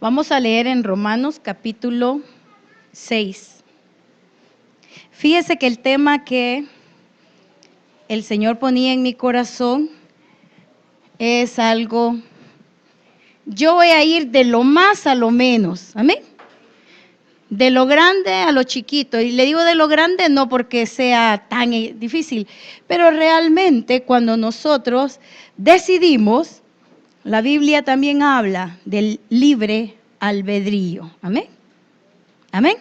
Vamos a leer en Romanos capítulo 6. Fíjese que el tema que el Señor ponía en mi corazón es algo, yo voy a ir de lo más a lo menos, amén. De lo grande a lo chiquito, y le digo de lo grande no porque sea tan difícil, pero realmente cuando nosotros decidimos, la Biblia también habla del libre albedrío, amén, amén.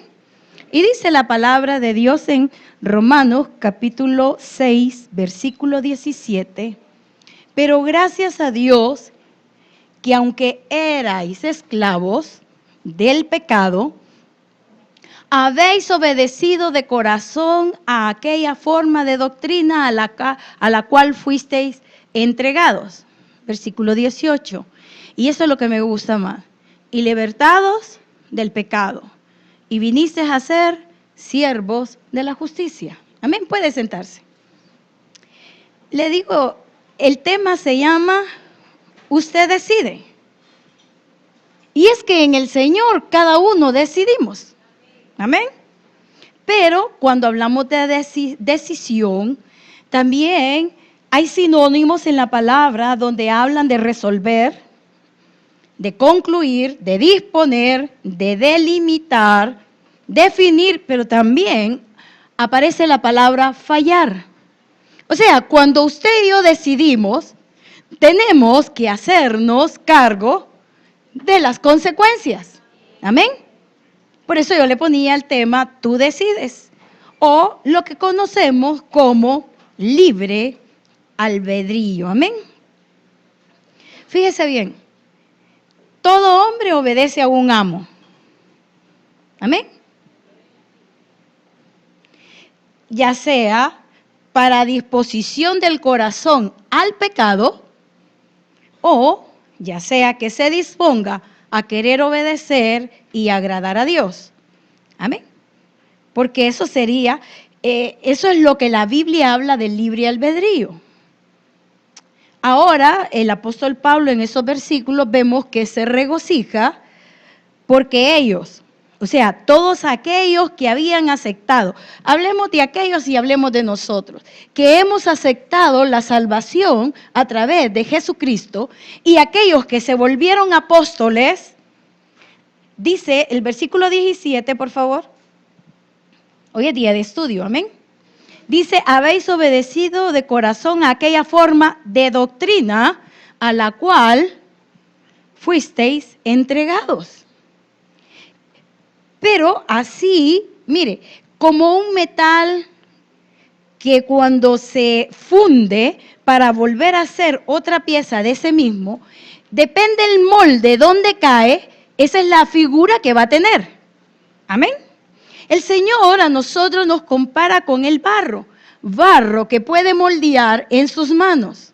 Y dice la palabra de Dios en Romanos capítulo 6, versículo 17, pero gracias a Dios que aunque erais esclavos del pecado, habéis obedecido de corazón a aquella forma de doctrina a la cual fuisteis entregados. Versículo 18. Y eso es lo que me gusta más. Y libertados del pecado. Y vinisteis a ser siervos de la justicia. Amén. Puede sentarse. Le digo, el tema se llama Usted decide. Y es que en el Señor cada uno decidimos. Amén. Pero cuando hablamos de decisión, también hay sinónimos en la palabra donde hablan de resolver, de concluir, de disponer, de delimitar, definir, pero también aparece la palabra fallar. O sea, cuando usted y yo decidimos, tenemos que hacernos cargo de las consecuencias. Amén. Por eso yo le ponía el tema, tú decides, o lo que conocemos como libre albedrío. Amén. Fíjese bien, todo hombre obedece a un amo. Amén. Ya sea para disposición del corazón al pecado, o ya sea que se disponga a querer obedecer y agradar a Dios. Amén. Porque eso sería, eso es lo que la Biblia habla del libre albedrío. Ahora, el apóstol Pablo en esos versículos vemos que se regocija porque ellos, o sea, todos aquellos que habían aceptado, hablemos de aquellos y hablemos de nosotros, que hemos aceptado la salvación a través de Jesucristo, y aquellos que se volvieron apóstoles, dice el versículo 17, por favor. Hoy es día de estudio, amén. Dice, habéis obedecido de corazón a aquella forma de doctrina a la cual fuisteis entregados. Pero así, mire, como un metal que cuando se funde para volver a hacer otra pieza de ese mismo, depende del molde donde cae, esa es la figura que va a tener. Amén. El Señor a nosotros nos compara con el barro que puede moldear en sus manos,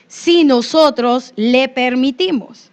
si nosotros le permitimos.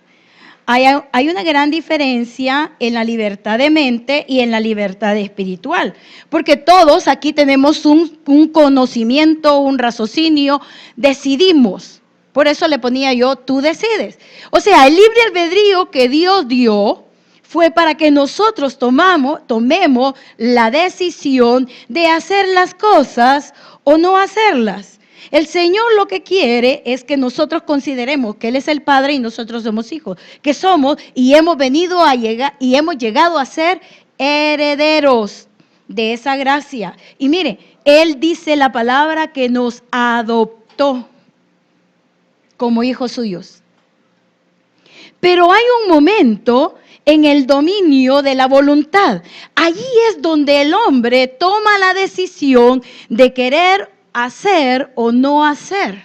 Hay una gran diferencia en la libertad de mente y en la libertad espiritual, porque todos aquí tenemos un conocimiento, un raciocinio, decidimos. Por eso le ponía yo, tú decides. O sea, el libre albedrío que Dios dio fue para que nosotros tomemos la decisión de hacer las cosas o no hacerlas. El Señor lo que quiere es que nosotros consideremos que Él es el Padre y nosotros somos hijos, que somos y hemos venido a llegar y hemos llegado a ser herederos de esa gracia. Y mire, Él dice la palabra que nos adoptó como hijos suyos. Pero hay un momento en el dominio de la voluntad. Allí es donde el hombre toma la decisión de querer hacer o no hacer,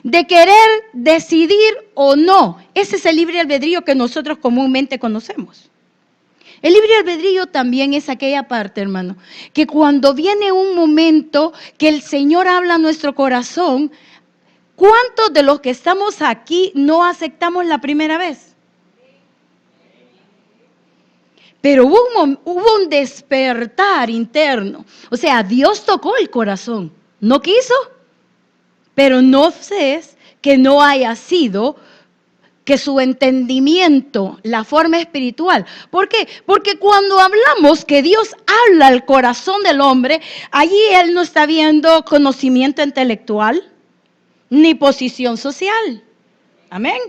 de querer decidir o no. Ese es el libre albedrío que nosotros comúnmente conocemos. El libre albedrío también es aquella parte, hermano, que cuando viene un momento que el Señor habla a nuestro corazón, ¿cuántos de los que estamos aquí no aceptamos la primera vez? Pero hubo un despertar interno. O sea, Dios tocó el corazón. No quiso, pero no sé que no haya sido que su entendimiento, la forma espiritual. ¿Por qué? Porque cuando hablamos que Dios habla al corazón del hombre, allí Él no está viendo conocimiento intelectual ni posición social. Amén.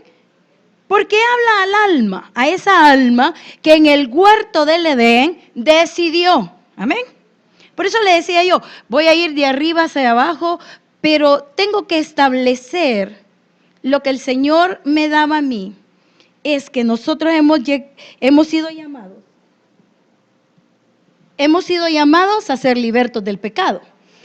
Porque habla al alma, a esa alma que en el huerto del Edén decidió. Amén. Por eso le decía yo, voy a ir de arriba hacia abajo, pero tengo que establecer lo que el Señor me daba a mí. Es que nosotros hemos sido llamados. Hemos sido llamados a ser libertos del pecado.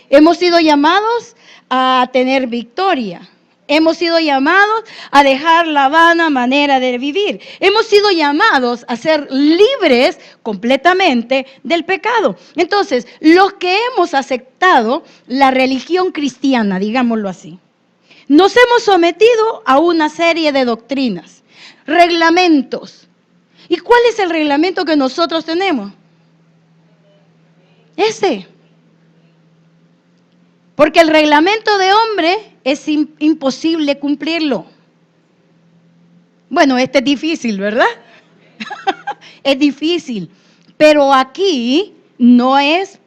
Hemos sido llamados a tener victoria. Hemos sido llamados a dejar la vana manera de vivir. Hemos sido llamados a ser libres completamente del pecado. Entonces, los que hemos aceptado la religión cristiana, digámoslo así, nos hemos sometido a una serie de doctrinas, reglamentos. ¿Y cuál es el reglamento que nosotros tenemos? Ese. Porque el reglamento de hombre es imposible cumplirlo. Bueno, este es difícil, ¿verdad? Es difícil. Pero aquí no es.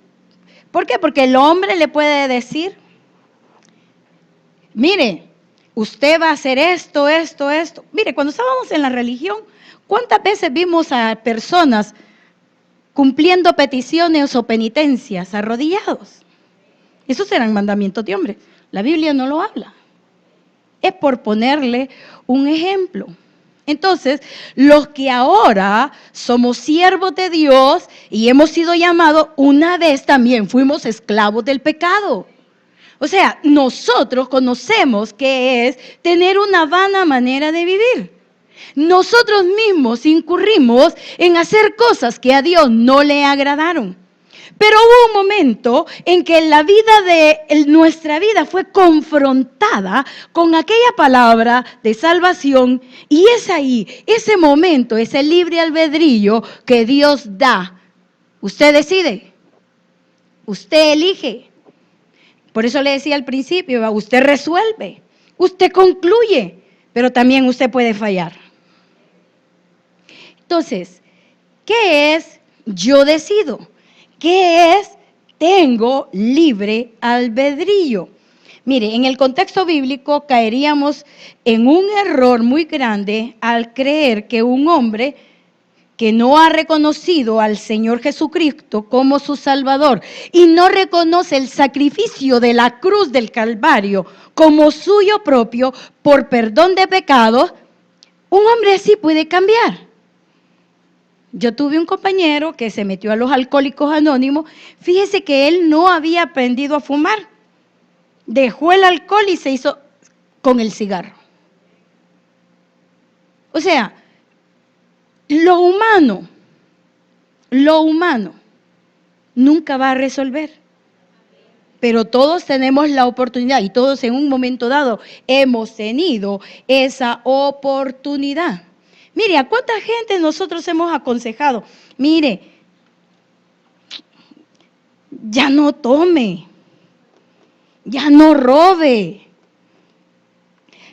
¿Por qué? Porque el hombre le puede decir, mire, usted va a hacer esto, esto, esto. Mire, cuando estábamos en la religión, ¿cuántas veces vimos a personas cumpliendo peticiones o penitencias arrodillados? Esos eran mandamientos de hombre. La Biblia no lo habla. Es por ponerle un ejemplo. Entonces, los que ahora somos siervos de Dios y hemos sido llamados, una vez también fuimos esclavos del pecado. O sea, nosotros conocemos qué es tener una vana manera de vivir. Nosotros mismos incurrimos en hacer cosas que a Dios no le agradaron. Pero hubo un momento en que nuestra vida fue confrontada con aquella palabra de salvación, y es ahí, ese momento, ese libre albedrío que Dios da. Usted decide, usted elige. Por eso le decía al principio, usted resuelve, usted concluye, pero también usted puede fallar. Entonces, ¿qué es yo decido? ¿Qué es tengo libre albedrío? Mire, en el contexto bíblico caeríamos en un error muy grande al creer que un hombre que no ha reconocido al Señor Jesucristo como su Salvador y no reconoce el sacrificio de la cruz del Calvario como suyo propio por perdón de pecados, un hombre así puede cambiar. Yo tuve un compañero que se metió a los Alcohólicos Anónimos. Fíjese que él no había aprendido a fumar. Dejó el alcohol y se hizo con el cigarro. O sea, lo humano nunca va a resolver. Pero todos tenemos la oportunidad y todos en un momento dado hemos tenido esa oportunidad. Mire, ¿a cuánta gente nosotros hemos aconsejado? Mire, ya no tome, ya no robe,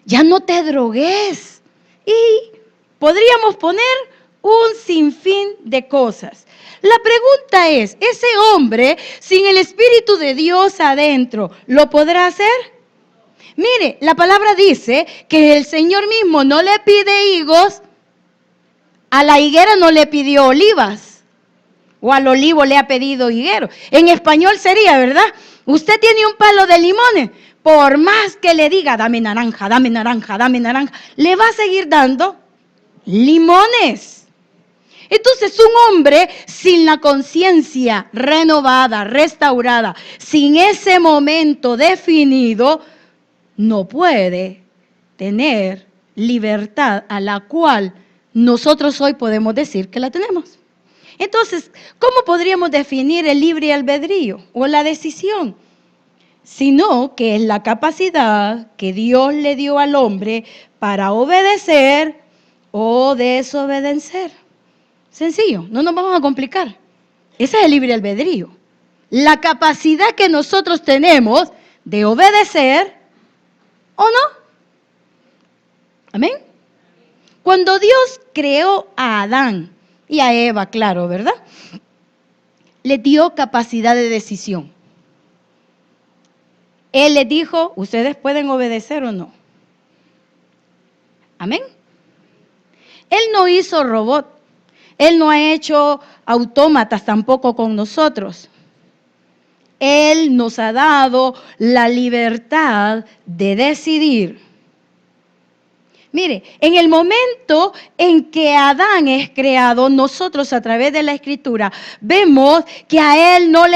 ya no te drogues. Y podríamos poner un sinfín de cosas. La pregunta es, ¿ese hombre sin el Espíritu de Dios adentro lo podrá hacer? Mire, la palabra dice que el Señor mismo no le pide higos, a la higuera no le pidió olivas, o al olivo le ha pedido higuero. En español sería, ¿verdad? Usted tiene un palo de limones, por más que le diga, dame naranja, dame naranja, dame naranja, le va a seguir dando limones. Entonces, un hombre sin la conciencia renovada, restaurada, sin ese momento definido, no puede tener libertad a la cual nosotros hoy podemos decir que la tenemos. Entonces, ¿cómo podríamos definir el libre albedrío o la decisión? Sino que es la capacidad que Dios le dio al hombre para obedecer o desobedecer. Sencillo, no nos vamos a complicar. Ese es el libre albedrío. La capacidad que nosotros tenemos de obedecer o no. ¿Amén? Cuando Dios creó a Adán y a Eva, claro, ¿verdad? Le dio capacidad de decisión. Él les dijo, ustedes pueden obedecer o no. Amén. Él no hizo robot. Él no ha hecho autómatas tampoco con nosotros. Él nos ha dado la libertad de decidir. Mire, en el momento en que Adán es creado, nosotros a través de la Escritura vemos que a él no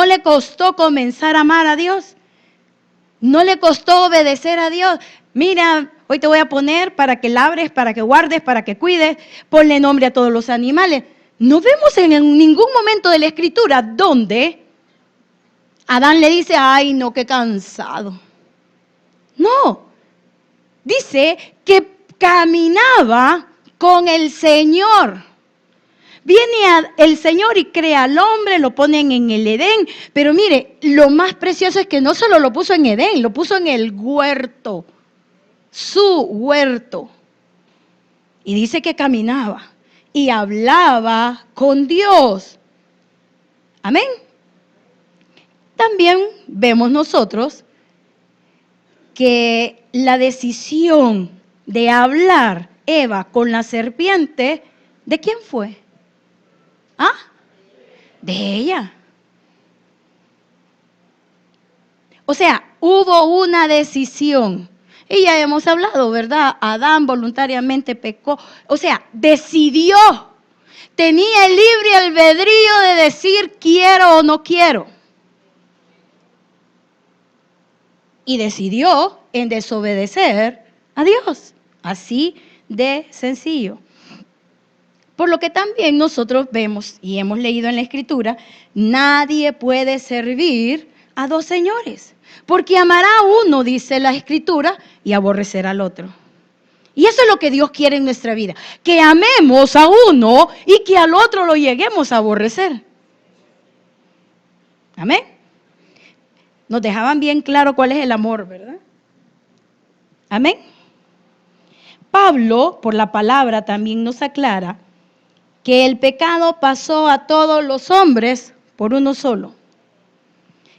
le costó comenzar a amar a Dios. No le costó obedecer a Dios. Mira, hoy te voy a poner para que labres, para que guardes, para que cuides. Ponle nombre a todos los animales. No vemos en ningún momento de la Escritura donde Adán le dice, ay, no, qué cansado. No. Dice que caminaba con el Señor. Viene el Señor y crea al hombre, lo ponen en el Edén. Pero mire, lo más precioso es que no solo lo puso en Edén, lo puso en el huerto. Su huerto. Y dice que caminaba y hablaba con Dios. Amén. También vemos nosotros que la decisión de hablar Eva con la serpiente, ¿de quién fue? ¿Ah? De ella. O sea, hubo una decisión. Y ya hemos hablado, ¿verdad? Adán voluntariamente pecó. O sea, decidió. Tenía el libre albedrío de decir quiero o no quiero. Y decidió en desobedecer a Dios. Así de sencillo. Por lo que también nosotros vemos y hemos leído en la Escritura, nadie puede servir a dos señores. Porque amará a uno, dice la Escritura, y aborrecerá al otro. Y eso es lo que Dios quiere en nuestra vida. Que amemos a uno y que al otro lo lleguemos a aborrecer. Amén. Nos dejaban bien claro cuál es el amor, ¿verdad? Amén. Pablo, por la palabra, también nos aclara que el pecado pasó a todos los hombres por uno solo.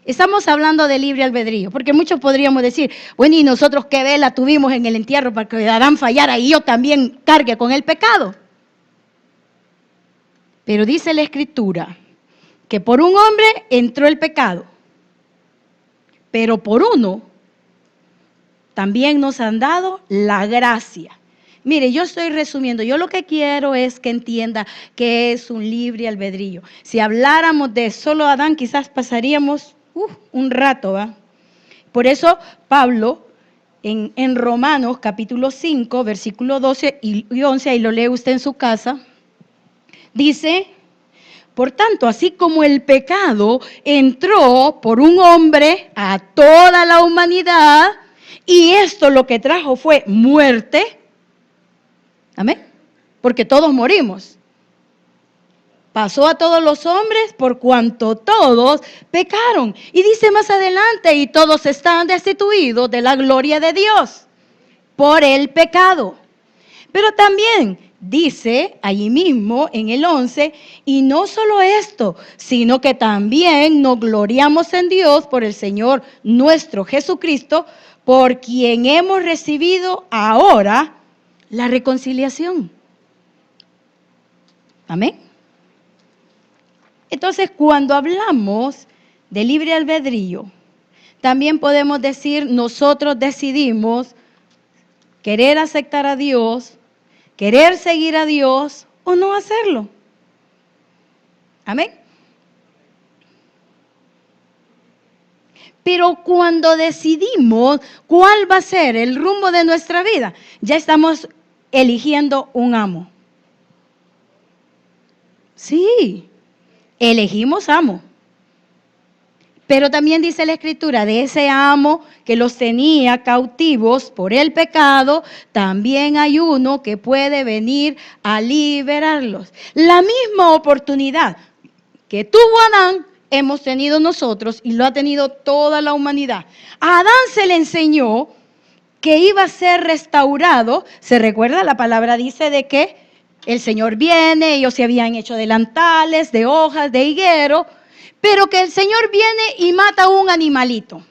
Estamos hablando de libre albedrío, porque muchos podríamos decir, bueno, ¿y nosotros qué vela tuvimos en el entierro para que Adán fallara y yo también cargue con el pecado? Pero dice la Escritura que por un hombre entró el pecado, pero por uno también nos han dado la gracia. Mire, yo estoy resumiendo, yo lo que quiero es que entienda que es un libre albedrío. Si habláramos de solo Adán, quizás pasaríamos un rato, ¿va? Por eso Pablo, en Romanos capítulo 5, versículo 12 y 11, ahí lo lee usted en su casa, dice, por tanto, así como el pecado entró por un hombre a toda la humanidad, y esto lo que trajo fue muerte. Amén. Porque todos morimos. Pasó a todos los hombres por cuanto todos pecaron. Y dice más adelante, y todos están destituidos de la gloria de Dios por el pecado. Pero también dice allí mismo en el 11, y no solo esto, sino que también nos gloriamos en Dios por el Señor nuestro Jesucristo, por quien hemos recibido ahora la reconciliación. Amén. Entonces, cuando hablamos de libre albedrío, también podemos decir, nosotros decidimos querer aceptar a Dios, querer seguir a Dios o no hacerlo. Amén. Pero cuando decidimos cuál va a ser el rumbo de nuestra vida, ya estamos eligiendo un amo. Sí, elegimos amo. Pero también dice la Escritura, de ese amo que los tenía cautivos por el pecado, también hay uno que puede venir a liberarlos. La misma oportunidad que tuvo Adán, hemos tenido nosotros y lo ha tenido toda la humanidad. A Adán se le enseñó que iba a ser restaurado. Se recuerda, la palabra dice de que el Señor viene, ellos se habían hecho delantales de hojas de higuero, pero que el Señor viene y mata a un animalito.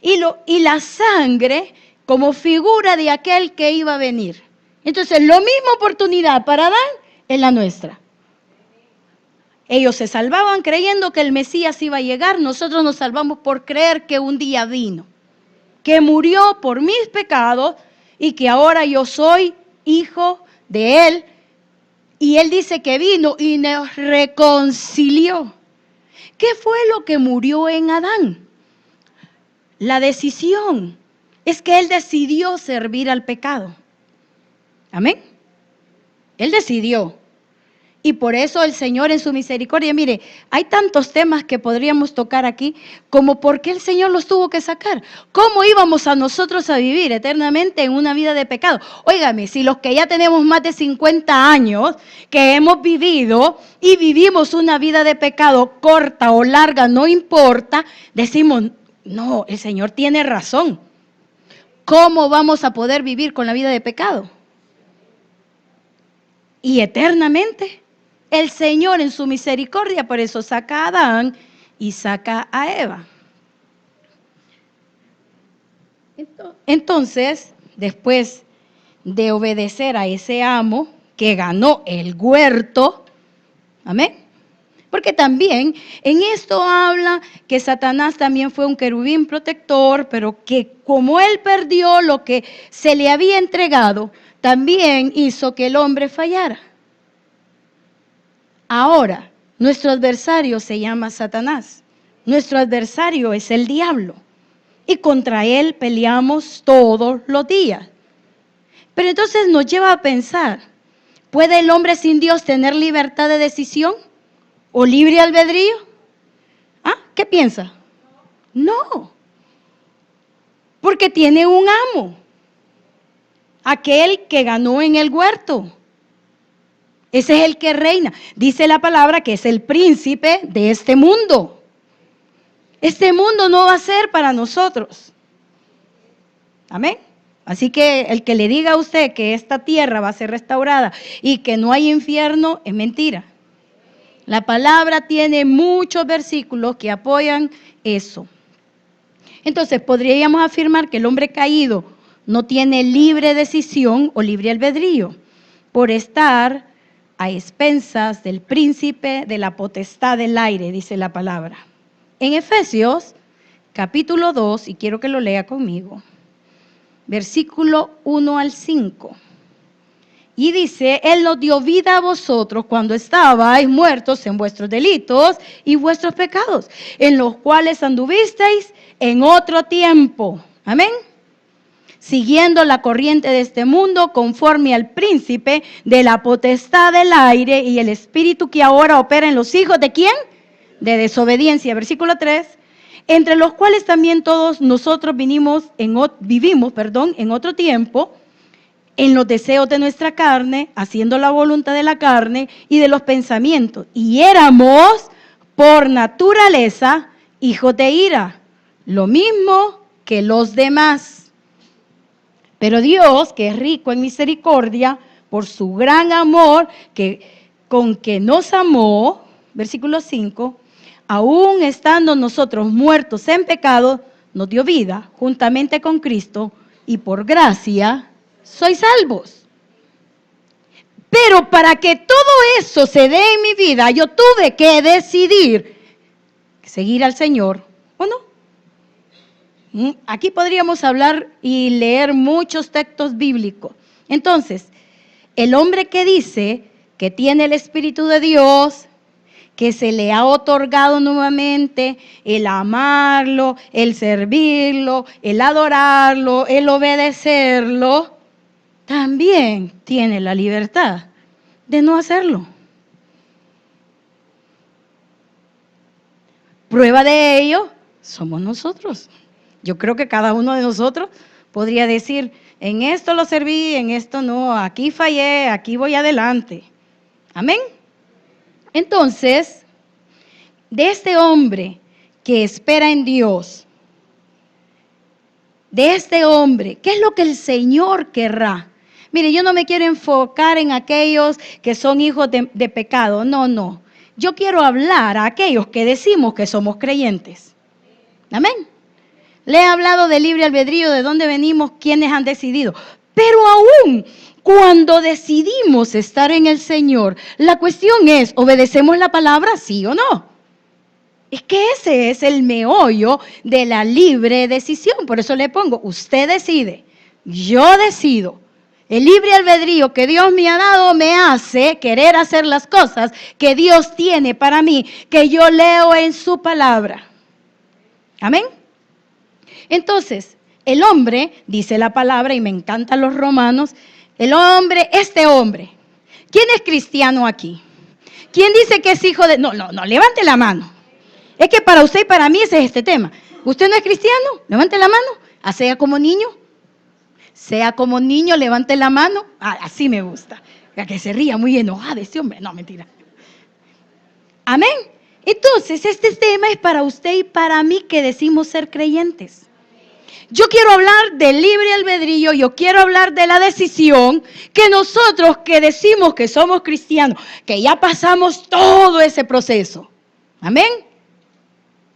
Y la sangre como figura de aquel que iba a venir. Entonces, la misma oportunidad para Adán es la nuestra. Ellos se salvaban creyendo que el Mesías iba a llegar. Nosotros nos salvamos por creer que un día vino, que murió por mis pecados y que ahora yo soy hijo de Él. Y Él dice que vino y nos reconcilió. ¿Qué fue lo que murió en Adán? La decisión. Es que Él decidió servir al pecado. Amén. Él decidió. Y por eso el Señor en su misericordia, mire, hay tantos temas que podríamos tocar aquí, como por qué el Señor los tuvo que sacar. ¿Cómo íbamos a nosotros a vivir eternamente en una vida de pecado? Óigame, si los que ya tenemos más de 50 años, que hemos vivido y vivimos una vida de pecado corta o larga, no importa, decimos, no, el Señor tiene razón. ¿Cómo vamos a poder vivir con la vida de pecado? Y eternamente. El Señor en su misericordia, por eso saca a Adán y saca a Eva. Entonces, después de obedecer a ese amo que ganó el huerto, amén. Porque también en esto habla que Satanás también fue un querubín protector, pero que como él perdió lo que se le había entregado, también hizo que el hombre fallara. Ahora, nuestro adversario se llama Satanás. Nuestro adversario es el diablo. Y contra él peleamos todos los días. Pero entonces nos lleva a pensar, ¿puede el hombre sin Dios tener libertad de decisión? ¿O libre albedrío? ¿Ah? ¿Qué piensa? No. Porque tiene un amo. Aquel que ganó en el huerto. Ese es el que reina. Dice la palabra que es el príncipe de este mundo. Este mundo no va a ser para nosotros. Amén. Así que el que le diga a usted que esta tierra va a ser restaurada y que no hay infierno, es mentira. La palabra tiene muchos versículos que apoyan eso. Entonces, podríamos afirmar que el hombre caído no tiene libre decisión o libre albedrío por estar a expensas del príncipe de la potestad del aire, dice la palabra. En Efesios, capítulo 2, y quiero que lo lea conmigo, versículo 1 al 5. Y dice, Él nos dio vida a vosotros cuando estabais muertos en vuestros delitos y vuestros pecados, en los cuales anduvisteis en otro tiempo. Amén. Siguiendo la corriente de este mundo, conforme al príncipe de la potestad del aire y el espíritu que ahora opera en los hijos ¿de quién? De desobediencia. Versículo 3. Entre los cuales también todos nosotros vivimos en otro tiempo, en los deseos de nuestra carne, haciendo la voluntad de la carne y de los pensamientos. Y éramos por naturaleza hijos de ira, lo mismo que los demás. Pero Dios, que es rico en misericordia, por su gran amor con que nos amó, versículo 5, aún estando nosotros muertos en pecado, nos dio vida juntamente con Cristo y por gracia sois salvos. Pero para que todo eso se dé en mi vida, yo tuve que decidir seguir al Señor o no. Aquí podríamos hablar y leer muchos textos bíblicos. Entonces, el hombre que dice que tiene el Espíritu de Dios, que se le ha otorgado nuevamente el amarlo, el servirlo, el adorarlo, el obedecerlo, también tiene la libertad de no hacerlo. Prueba de ello somos nosotros. Yo creo que cada uno de nosotros podría decir, en esto lo serví, en esto no, aquí fallé, aquí voy adelante. Amén. Entonces, de este hombre que espera en Dios, de este hombre, ¿qué es lo que el Señor querrá? Mire, yo no me quiero enfocar en aquellos que son hijos de pecado, no. Yo quiero hablar a aquellos que decimos que somos creyentes. Amén. Le he hablado de libre albedrío, de dónde venimos, quiénes han decidido. Pero aún cuando decidimos estar en el Señor, la cuestión es, ¿obedecemos la palabra, sí o no? Es que ese es el meollo de la libre decisión. Por eso le pongo, usted decide, yo decido. El libre albedrío que Dios me ha dado me hace querer hacer las cosas que Dios tiene para mí, que yo leo en su palabra. Amén. Entonces, el hombre, dice la palabra, y me encantan los romanos, el hombre, este hombre. ¿Quién es cristiano aquí? ¿Quién dice que es hijo de...? No, levante la mano. Es que para usted y para mí ese es este tema. ¿Usted no es cristiano? Levante la mano. Sea como niño. Sea como niño, levante la mano. Así me gusta. Que se ría muy enojada ese hombre. No, mentira. Amén. Entonces, este tema es para usted y para mí que decimos ser creyentes. Yo quiero hablar del libre albedrío, yo quiero hablar de la decisión que nosotros que decimos que somos cristianos, que ya pasamos todo ese proceso. Amén.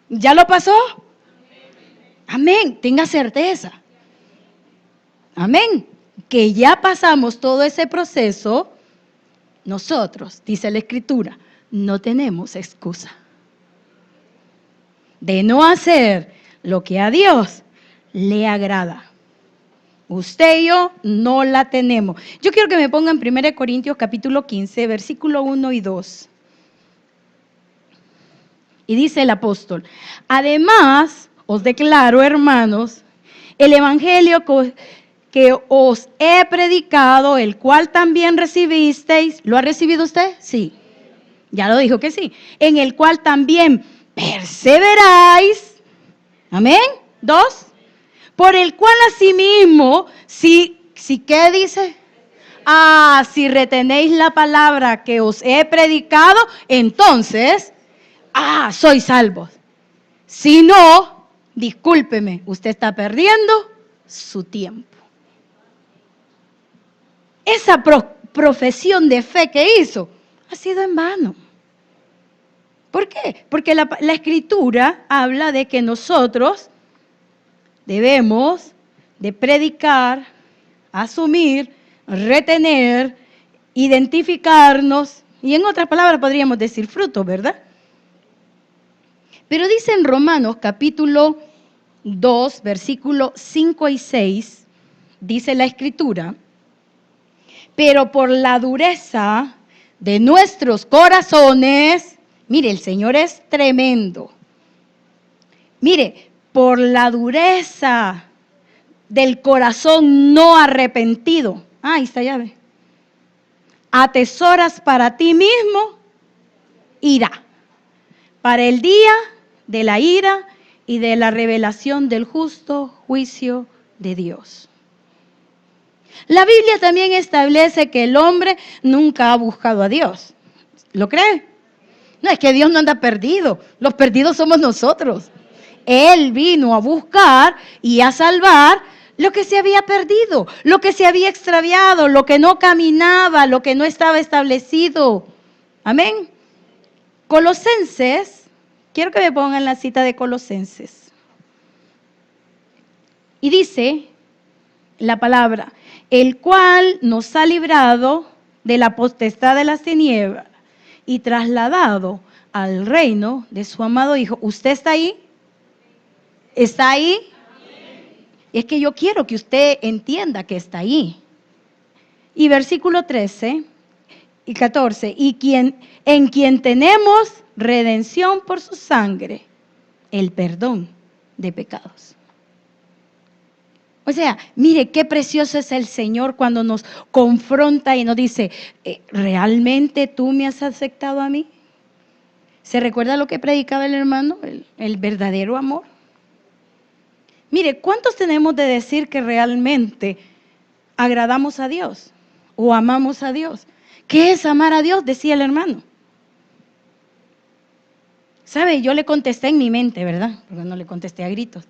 ¿Ya lo pasó? Amén. Tenga certeza. Amén. Que ya pasamos todo ese proceso, nosotros, dice la Escritura, no tenemos excusa de no hacer lo que a Dios le agrada. Usted y yo no la tenemos. Yo quiero que me pongan 1 Corintios capítulo 15, versículo 1 y 2. Y dice el apóstol, además os declaro, hermanos, el evangelio que os he predicado, el cual también recibisteis. ¿Lo ha recibido usted? Sí. Ya lo dijo que sí. En el cual también perseveráis. Amén. 2. Por el cual asimismo, si ¿qué dice? Si retenéis la palabra que os he predicado, entonces, sois salvos. Si no, discúlpeme, usted está perdiendo su tiempo. Esa profesión de fe que hizo ha sido en vano. ¿Por qué? Porque la Escritura habla de que nosotros debemos de predicar, asumir, retener, identificarnos, y en otras palabras podríamos decir fruto, ¿verdad? Pero dice en Romanos capítulo 2, versículo 5 y 6, dice la Escritura, pero por la dureza de nuestros corazones, mire, el Señor es tremendo. Mire, por la dureza del corazón no arrepentido. Ahí está llave. Atesoras para ti mismo ira, para el día de la ira y de la revelación del justo juicio de Dios. La Biblia también establece que el hombre nunca ha buscado a Dios. ¿Lo cree? No, es que Dios no anda perdido. Los perdidos somos nosotros. Él vino a buscar y a salvar lo que se había perdido, lo que se había extraviado, lo que no caminaba, lo que no estaba establecido. Amén. Colosenses, quiero que me pongan la cita de Colosenses. Y dice la palabra, el cual nos ha librado de la potestad de las tinieblas y trasladado al reino de su amado Hijo. ¿Usted está ahí? ¿Está ahí? Es que yo quiero que usted entienda que está ahí. Y versículo 13 y 14, en quien tenemos redención por su sangre, el perdón de pecados. O sea, mire qué precioso es el Señor cuando nos confronta y nos dice, ¿realmente tú me has aceptado a mí? ¿Se recuerda lo que predicaba el hermano? El verdadero amor. Mire, ¿cuántos tenemos de decir que realmente agradamos a Dios o amamos a Dios? ¿Qué es amar a Dios? Decía el hermano. ¿Sabe? Yo le contesté en mi mente, ¿verdad? Porque no le contesté a gritos.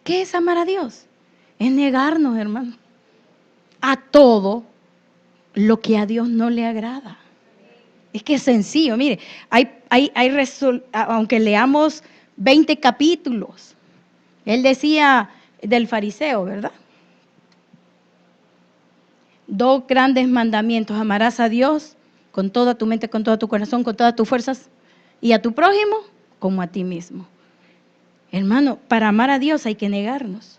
¿Qué es amar a Dios? Es negarnos, hermano, a todo lo que a Dios no le agrada. Es que es sencillo, mire, aunque leamos 20 capítulos, él decía del fariseo, ¿verdad? 2 grandes mandamientos: amarás a Dios con toda tu mente, con todo tu corazón, con todas tus fuerzas, y a tu prójimo como a ti mismo. Hermano, para amar a Dios hay que negarnos.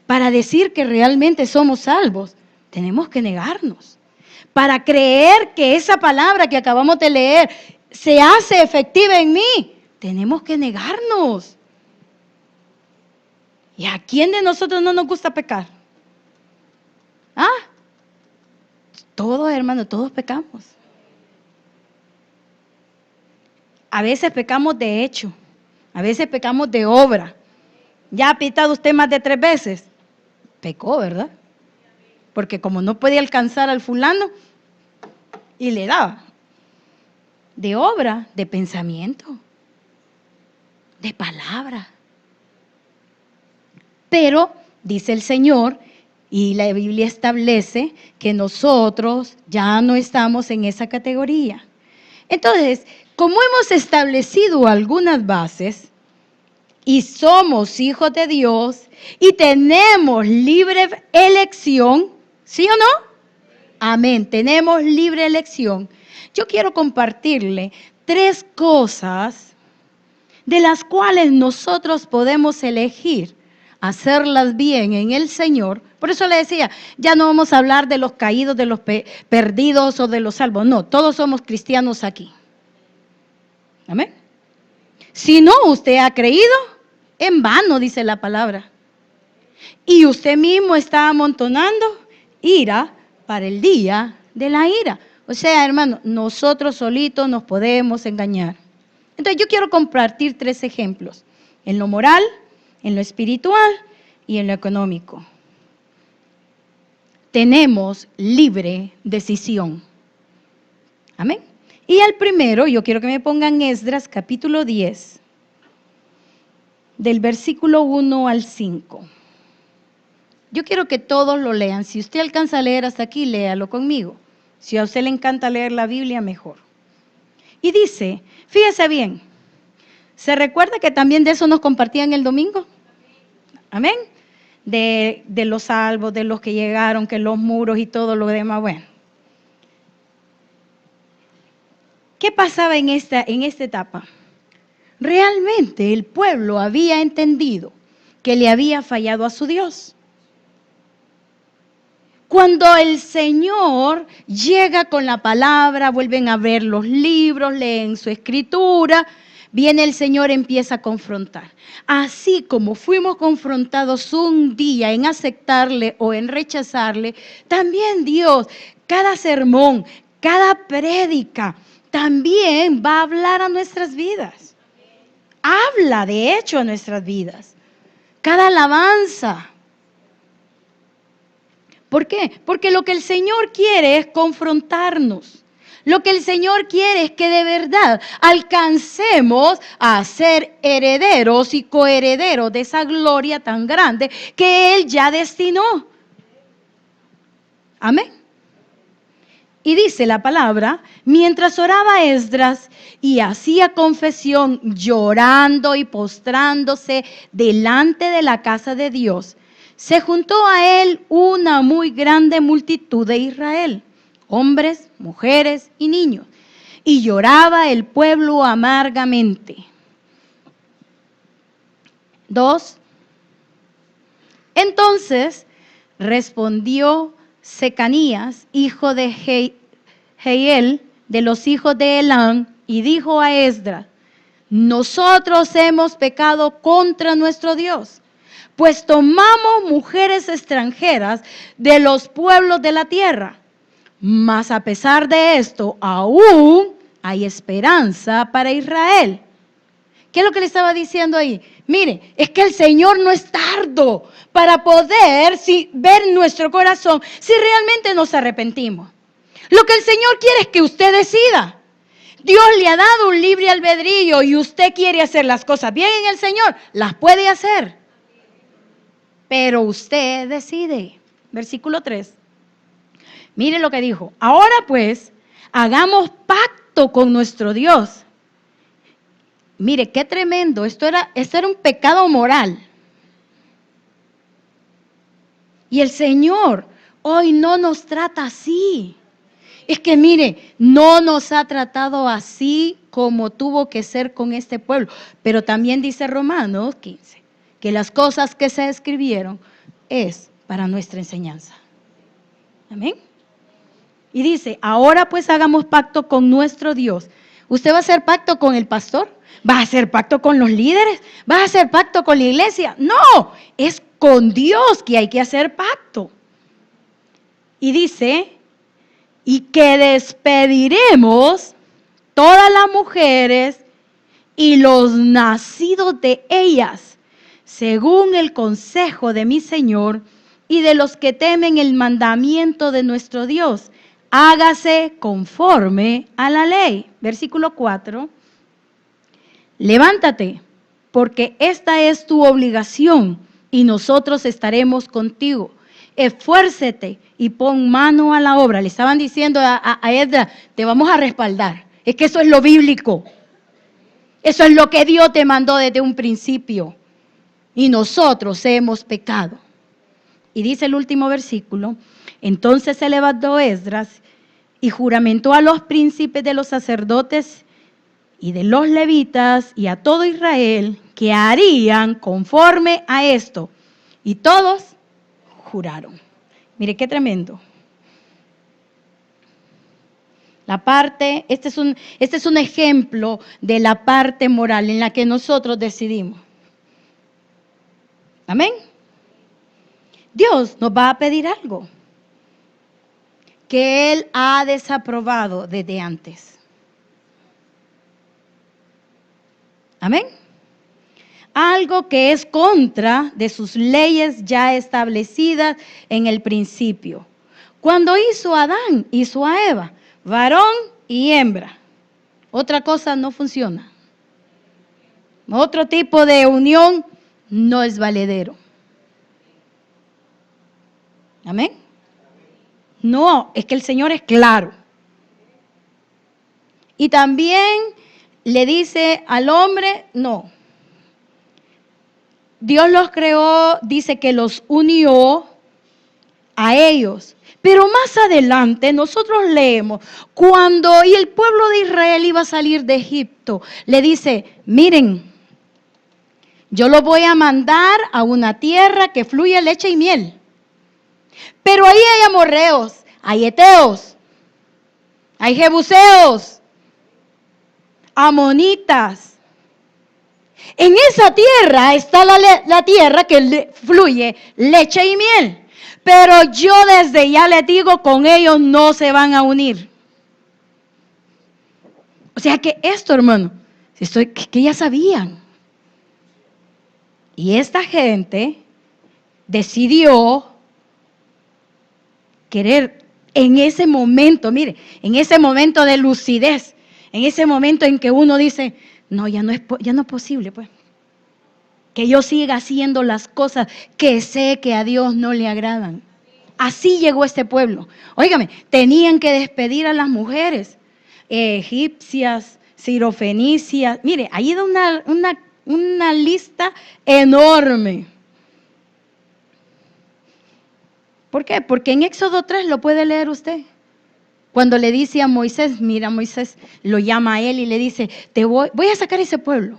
Para decir que realmente somos salvos, tenemos que negarnos. Para creer que esa palabra que acabamos de leer se hace efectiva en mí, tenemos que negarnos. ¿Y a quién de nosotros no nos gusta pecar? ¿Ah? Todos, hermano, todos pecamos. A veces pecamos de hecho, a veces pecamos de obra. ¿Ya ha pitado usted más de 3 veces? Pecó, ¿verdad? Porque como no podía alcanzar al fulano, y le daba. De obra, de pensamiento, de palabra. Pero, dice el Señor, y la Biblia establece que nosotros ya no estamos en esa categoría. Entonces, como hemos establecido algunas bases y somos hijos de Dios y tenemos libre elección, ¿sí o no? Amén, tenemos libre elección. Yo quiero compartirle 3 cosas de las cuales nosotros podemos elegir hacerlas bien en el Señor. Por eso le decía, ya no vamos a hablar de los caídos, de los perdidos o de los salvos. No, todos somos cristianos aquí. Amén. Si no, usted ha creído, en vano, dice la palabra. Y usted mismo está amontonando ira para el día de la ira. O sea, hermano, nosotros solitos nos podemos engañar. Entonces yo quiero compartir 3 ejemplos: en lo moral, en lo espiritual y en lo económico. Tenemos libre decisión. Amén. Y al primero, yo quiero que me pongan Esdras capítulo 10, del versículo 1 al 5. Yo quiero que todos lo lean. Si usted alcanza a leer hasta aquí, léalo conmigo. Si a usted le encanta leer la Biblia, mejor. Y dice, fíjese bien, ¿se recuerda que también de eso nos compartían el domingo? Amén. De los salvos, de los que llegaron, que los muros y todo lo demás. Bueno, ¿qué pasaba en esta etapa? Realmente el pueblo había entendido que le había fallado a su Dios. Cuando el Señor llega con la palabra, vuelven a ver los libros, leen su escritura, viene el Señor, empieza a confrontar. Así como fuimos confrontados un día en aceptarle o en rechazarle, también Dios, cada sermón, cada prédica, también va a hablar a nuestras vidas. Habla, de hecho, a nuestras vidas. Cada alabanza. ¿Por qué? Porque lo que el Señor quiere es confrontarnos. Lo que el Señor quiere es que de verdad alcancemos a ser herederos y coherederos de esa gloria tan grande que Él ya destinó. Amén. Y dice la palabra, mientras oraba Esdras y hacía confesión llorando y postrándose delante de la casa de Dios, se juntó a él una muy grande multitud de Israel, hombres, mujeres y niños, y lloraba el pueblo amargamente. 2. Entonces respondió Secanías, hijo de Jehiel, de los hijos de Elam, y dijo a Esdras, nosotros hemos pecado contra nuestro Dios, pues tomamos mujeres extranjeras de los pueblos de la tierra. Mas a pesar de esto, aún hay esperanza para Israel. ¿Qué es lo que le estaba diciendo ahí? Mire, es que el Señor no es tardo para poder ver nuestro corazón si realmente nos arrepentimos. Lo que el Señor quiere es que usted decida. Dios le ha dado un libre albedrío y usted quiere hacer las cosas bien en el Señor, las puede hacer. pero usted decide. Versículo 3. Mire lo que dijo. Ahora pues, hagamos pacto con nuestro Dios. Mire, qué tremendo. Esto era un pecado moral. Y el Señor hoy no nos trata así. Es que mire, no nos ha tratado así como tuvo que ser con este pueblo. Pero también dice Romanos 15, que las cosas que se escribieron es para nuestra enseñanza. Amén. Y dice, ahora pues hagamos pacto con nuestro Dios. ¿Usted va a hacer pacto con el pastor? ¿Va a hacer pacto con los líderes? ¿Va a hacer pacto con la iglesia? No, es con Dios que hay que hacer pacto. Y dice, y que despediremos todas las mujeres y los nacidos de ellas, según el consejo de mi Señor y de los que temen el mandamiento de nuestro Dios. Hágase conforme a la ley. Versículo 4. Levántate, porque esta es tu obligación y nosotros estaremos contigo. Esfuércete y pon mano a la obra. Le estaban diciendo a Esdras, te vamos a respaldar. Es que eso es lo bíblico. Eso es lo que Dios te mandó desde un principio. Y nosotros hemos pecado. Y dice el último versículo, entonces se levantó Esdras y juramentó a los príncipes de los sacerdotes y de los levitas y a todo Israel que harían conforme a esto. Y todos juraron. Mire qué tremendo. La parte, este es un ejemplo de la parte moral en la que nosotros decidimos. Amén. Dios nos va a pedir algo que Él ha desaprobado desde antes. Amén. Algo que es contra de sus leyes ya establecidas en el principio. Cuando hizo a Adán, hizo a Eva, varón y hembra. Otra cosa no funciona. Otro tipo de unión no es valedero. Amén. No, es que el Señor es claro. Y también le dice al hombre, no. Dios los creó, dice que los unió a ellos. Pero más adelante nosotros leemos, cuando y el pueblo de Israel iba a salir de Egipto, le dice, miren, yo los voy a mandar a una tierra que fluye leche y miel. Pero ahí hay amorreos, hay heteos, hay jebuseos, amonitas. En esa tierra está la tierra que fluye leche y miel. Pero yo desde ya les digo, con ellos no se van a unir. O sea que esto, hermano, que ya sabían. Y esta gente decidió querer en ese momento, mire, en ese momento de lucidez, en ese momento en que uno dice, no, ya no es posible, pues. Que yo siga haciendo las cosas que sé que a Dios no le agradan. Así llegó este pueblo. Óigame, tenían que despedir a las mujeres egipcias, sirofenicias. Mire, ahí da una lista enorme. ¿Por qué? Porque en Éxodo 3 lo puede leer usted. Cuando le dice a Moisés, mira, Moisés lo llama a él y le dice, voy a sacar ese pueblo.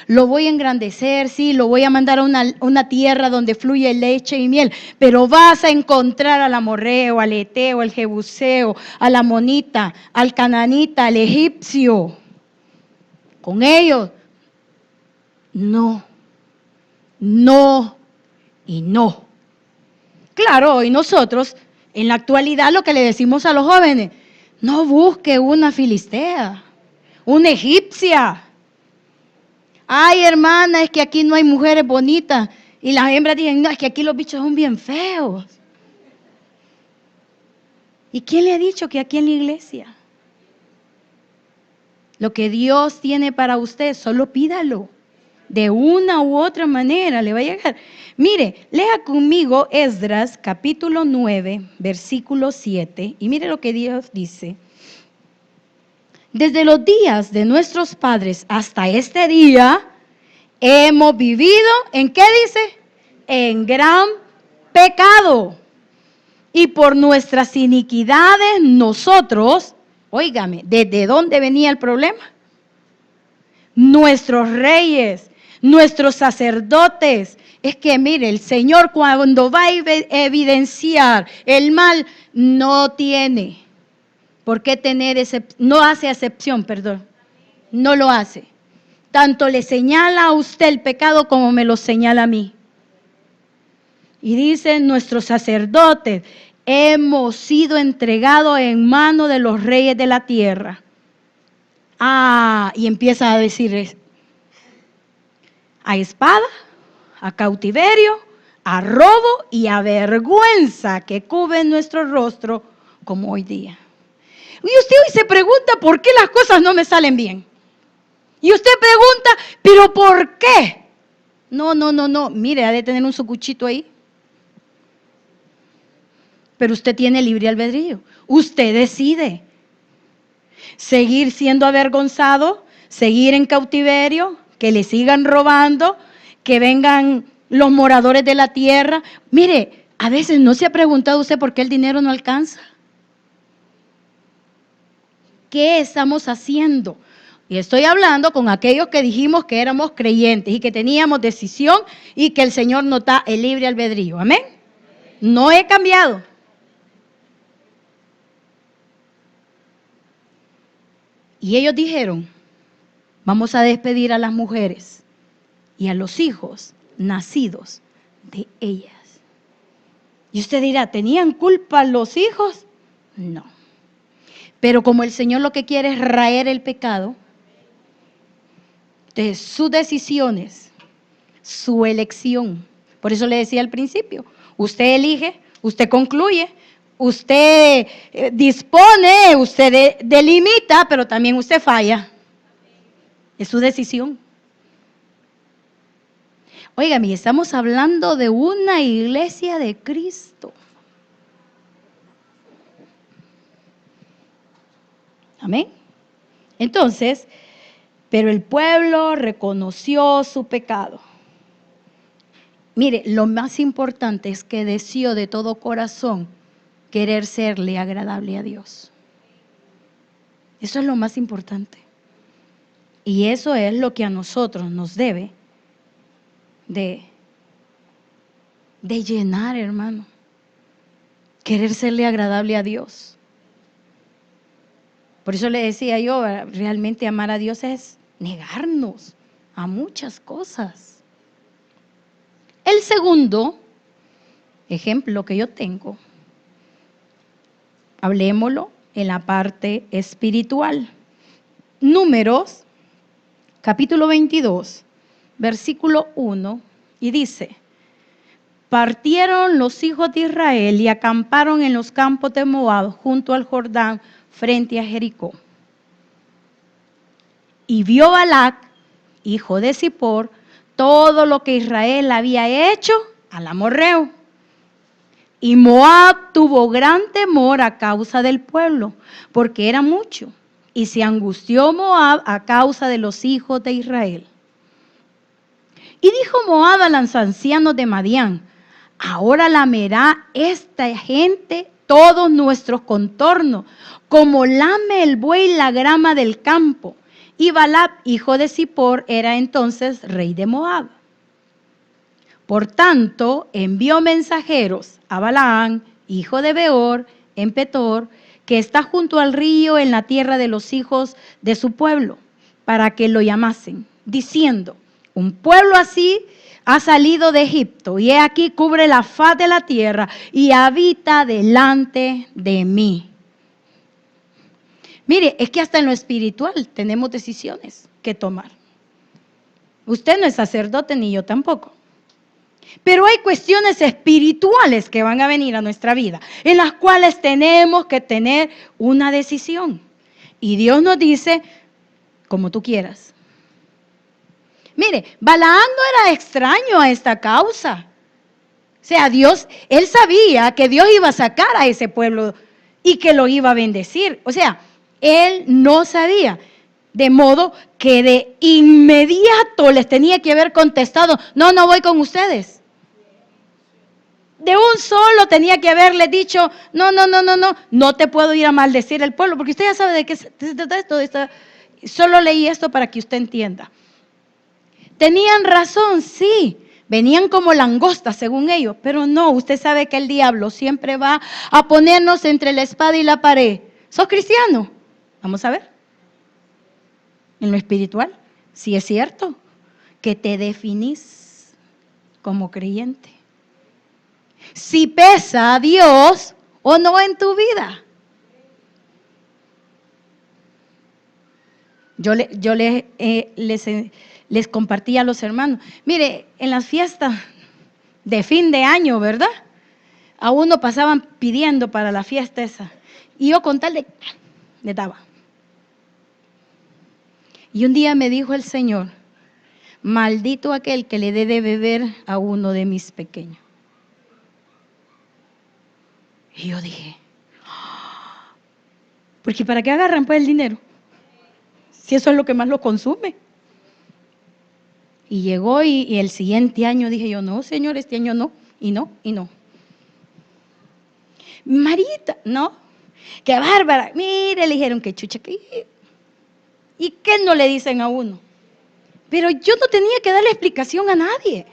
Lo voy a engrandecer, sí, lo voy a mandar a una tierra donde fluye leche y miel, pero vas a encontrar al amorreo, al eteo, al jebuseo, al amonita, al cananita, al egipcio. Con ellos, no y no. Claro, y nosotros, en la actualidad, lo que le decimos a los jóvenes, no busque una filistea, una egipcia. Ay, hermana, es que aquí no hay mujeres bonitas. Y las hembras dicen, no, es que aquí los bichos son bien feos. ¿Y quién le ha dicho que aquí en la iglesia? Lo que Dios tiene para usted, solo pídalo. De una u otra manera le va a llegar. Mire, lea conmigo Esdras capítulo 9, versículo 7. Y mire lo que Dios dice. Desde los días de nuestros padres hasta este día, hemos vivido, ¿en qué dice? En gran pecado. Y por nuestras iniquidades nosotros, óigame, ¿desde dónde venía el problema? Nuestros reyes, nuestros sacerdotes. Es que mire, el Señor cuando va a evidenciar el mal, no tiene por qué tener no hace acepción, perdón, no lo hace. Tanto le señala a usted el pecado como me lo señala a mí. Y dicen nuestros sacerdotes, hemos sido entregados en manos de los reyes de la tierra. Y empieza a decir, a espada, a cautiverio, a robo y a vergüenza que cubre nuestro rostro como hoy día. Y usted hoy se pregunta por qué las cosas no me salen bien. Y usted pregunta, ¿pero por qué? No, mire, ha de tener un sucuchito ahí. Pero usted tiene libre albedrío. Usted decide seguir siendo avergonzado, seguir en cautiverio, que le sigan robando, que vengan los moradores de la tierra. Mire, a veces no se ha preguntado usted por qué el dinero no alcanza. ¿Qué estamos haciendo? Y estoy hablando con aquellos que dijimos que éramos creyentes y que teníamos decisión y que el Señor nos da el libre albedrío. Amén. No he cambiado. Y ellos dijeron, vamos a despedir a las mujeres y a los hijos nacidos de ellas. Y usted dirá, ¿tenían culpa los hijos? No. Pero como el Señor lo que quiere es raer el pecado de sus decisiones, su elección. Por eso le decía al principio, usted elige, usted concluye, usted dispone, usted delimita, pero también usted falla. Es su decisión. Óigame, estamos hablando de una iglesia de Cristo. Amén. Entonces, pero el pueblo reconoció su pecado. Mire, lo más importante es que deseó de todo corazón querer serle agradable a Dios. Eso es lo más importante. Y eso es lo que a nosotros nos debe de llenar, hermano. Querer serle agradable a Dios. Por eso le decía yo, realmente amar a Dios es negarnos a muchas cosas. El segundo ejemplo que yo tengo, hablémoslo en la parte espiritual. Números, capítulo 22, versículo 1, y dice, partieron los hijos de Israel y acamparon en los campos de Moab junto al Jordán frente a Jericó. Y vio Balac, hijo de Zippor, todo lo que Israel había hecho al amorreo. Y Moab tuvo gran temor a causa del pueblo, porque era mucho. Y se angustió Moab a causa de los hijos de Israel. Y dijo Moab a los ancianos de Madián, ahora lamerá esta gente todos nuestros contornos, como lame el buey la grama del campo. Y Balac, hijo de Zippor, era entonces rey de Moab. Por tanto, envió mensajeros a Balaam, hijo de Beor, en Petor, que está junto al río en la tierra de los hijos de su pueblo, para que lo llamasen, diciendo, un pueblo así ha salido de Egipto, y he aquí cubre la faz de la tierra, y habita delante de mí. Mire, es que hasta en lo espiritual tenemos decisiones que tomar. Usted no es sacerdote, ni yo tampoco. Pero hay cuestiones espirituales que van a venir a nuestra vida, en las cuales tenemos que tener una decisión. Y Dios nos dice, como tú quieras. Mire, Balaam no era extraño a esta causa. O sea, Dios, él sabía que Dios iba a sacar a ese pueblo y que lo iba a bendecir. O sea, él no sabía. De modo que de inmediato les tenía que haber contestado, no, no voy con ustedes. De un solo tenía que haberle dicho, no, no, no, no, no, no te puedo ir a maldecir el pueblo, porque usted ya sabe de qué se trata esto. Solo leí esto para que usted entienda. Tenían razón, sí. Venían como langostas, según ellos, pero no, usted sabe que el diablo siempre va a ponernos entre la espada y la pared. ¿Sos cristiano? Vamos a ver. En lo espiritual, sí es cierto que te definís como creyente. Si pesa a Dios o no en tu vida. Yo les compartí a los hermanos. Mire, en las fiestas de fin de año, ¿verdad? A uno pasaban pidiendo para la fiesta esa. Y yo con tal de, le daba. Y un día me dijo el Señor, maldito aquel que le dé de beber a uno de mis pequeños. Y yo dije, porque ¿para qué agarran pues el dinero? Si eso es lo que más lo consume. Y llegó y el siguiente año dije yo, no, Señor, este año no, y no, y no. Marita, no, qué bárbara. Mire, le dijeron que chucha, que... ¿Y qué no le dicen a uno? Pero yo no tenía que darle explicación a nadie.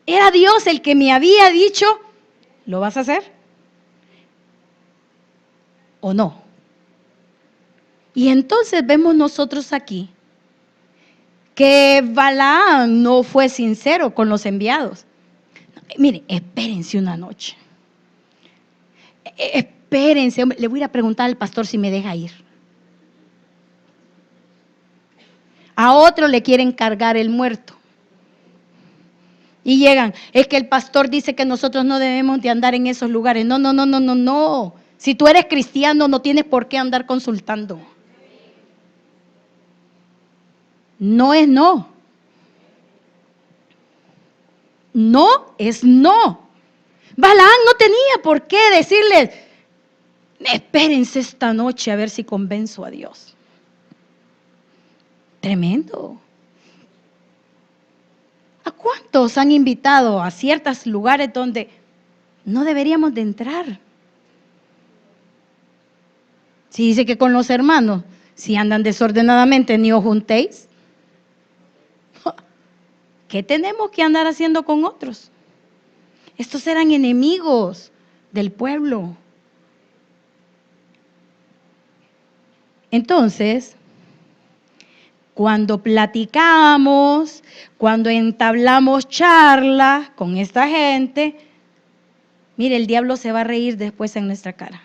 Era Dios el que me había dicho, ¿lo vas a hacer? ¿O no? Y entonces vemos nosotros aquí que Balaam no fue sincero con los enviados. Mire, espérense una noche. Espérense, le voy a ir a preguntar al pastor si me deja ir. A otro le quieren cargar el muerto. Y llegan, es que el pastor dice que nosotros no debemos de andar en esos lugares. No, no, no, no, no, no. Si tú eres cristiano no tienes por qué andar consultando. No es no. No es no. Balaam no tenía por qué decirles, espérense esta noche a ver si convenzo a Dios. Tremendo. ¿A cuántos han invitado a ciertos lugares donde no deberíamos de entrar? Si dice que con los hermanos, si andan desordenadamente, ni os juntéis. ¿Qué tenemos que andar haciendo con otros? Estos eran enemigos del pueblo. Entonces, cuando platicamos, cuando entablamos charla con esta gente, mire, el diablo se va a reír después en nuestra cara.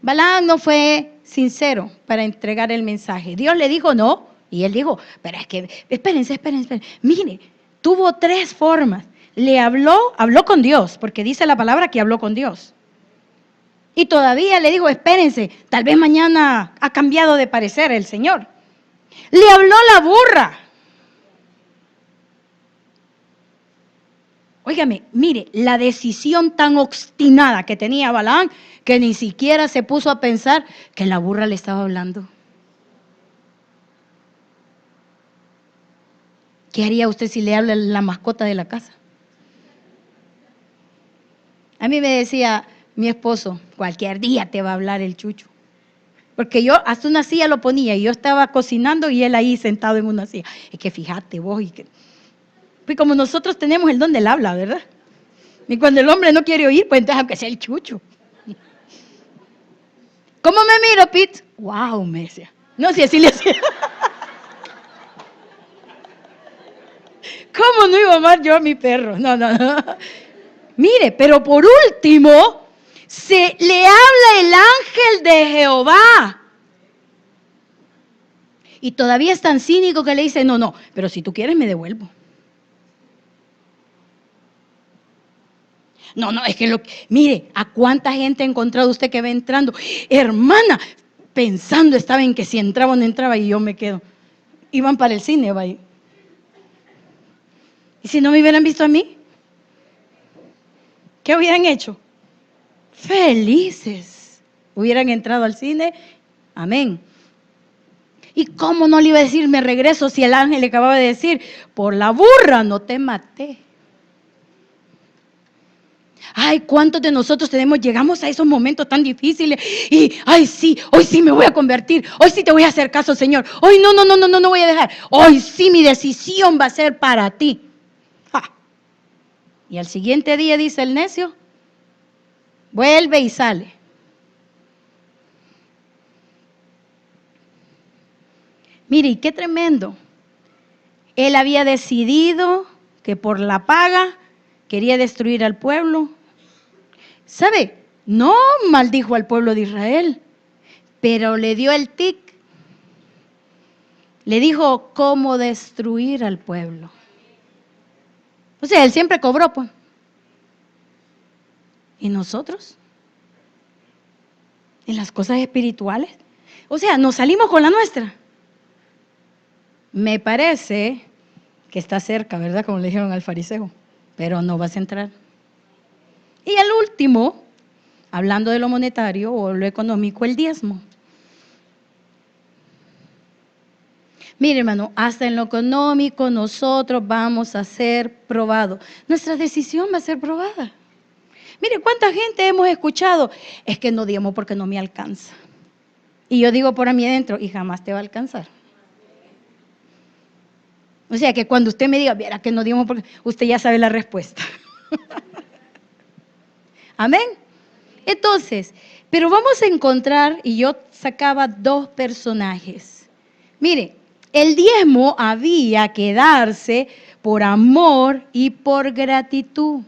Balaam no fue sincero para entregar el mensaje. Dios le dijo no, y él dijo, pero es que, espérense. Mire, tuvo 3 formas. Le habló con Dios, porque dice la palabra que habló con Dios. Y todavía le dijo, espérense, tal vez mañana ha cambiado de parecer el Señor. Le habló la burra. Óigame, mire, la decisión tan obstinada que tenía Balaam, que ni siquiera se puso a pensar que la burra le estaba hablando. ¿Qué haría usted si le habla la mascota de la casa? A mí me decía mi esposo, cualquier día te va a hablar el chucho. Porque yo hasta una silla lo ponía y yo estaba cocinando y él ahí sentado en una silla. Es que fíjate vos, pues como nosotros tenemos el don del habla, ¿verdad? Y cuando el hombre no quiere oír, pues entonces aunque sea el chucho. ¿Cómo me miro, Pete? Wow, me decía. No, si así le hacía. ¿Cómo no iba a amar yo a mi perro? No. Mire, pero por último, se le habla el ángel de Jehová. Y todavía es tan cínico que le dice, no, pero si tú quieres me devuelvo. No, es que mire, ¿a cuánta gente ha encontrado usted que va entrando? Hermana, pensando estaba en que si entraba o no entraba, y yo me quedo. Iban para el cine, vaya. ¿Y si no me hubieran visto a mí? ¿Qué hubieran hecho? Felices. Hubieran entrado al cine. Amén. ¿Y cómo no le iba a decir me regreso si el ángel le acababa de decir, por la burra no te maté? Ay, ¿cuántos de nosotros llegamos a esos momentos tan difíciles y, ay, sí, hoy sí me voy a convertir, hoy sí te voy a hacer caso, Señor, hoy no voy a dejar, hoy sí mi decisión va a ser para ti. ¡Ja! Y al siguiente día dice el necio, vuelve y sale. Mire, y qué tremendo. Él había decidido que por la paga quería destruir al pueblo. ¿Sabe? No maldijo al pueblo de Israel, pero le dio el tic. Le dijo cómo destruir al pueblo. O sea, él siempre cobró, pues. ¿Y nosotros? ¿En las cosas espirituales? O sea, nos salimos con la nuestra. Me parece que está cerca, ¿verdad? Como le dijeron al fariseo, pero no vas a entrar. Y el último, hablando de lo monetario o lo económico, el diezmo. Mire, hermano, hasta en lo económico nosotros vamos a ser probados. Nuestra decisión va a ser probada. Mire, ¿cuánta gente hemos escuchado? Es que no diezmo porque no me alcanza. Y yo digo por a mí adentro, y jamás te va a alcanzar. O sea, que cuando usted me diga, viera que no diezmo porque usted ya sabe la respuesta. Amén. Entonces, pero vamos a encontrar, y yo sacaba dos personajes. Mire, el diezmo había que darse por amor y por gratitud.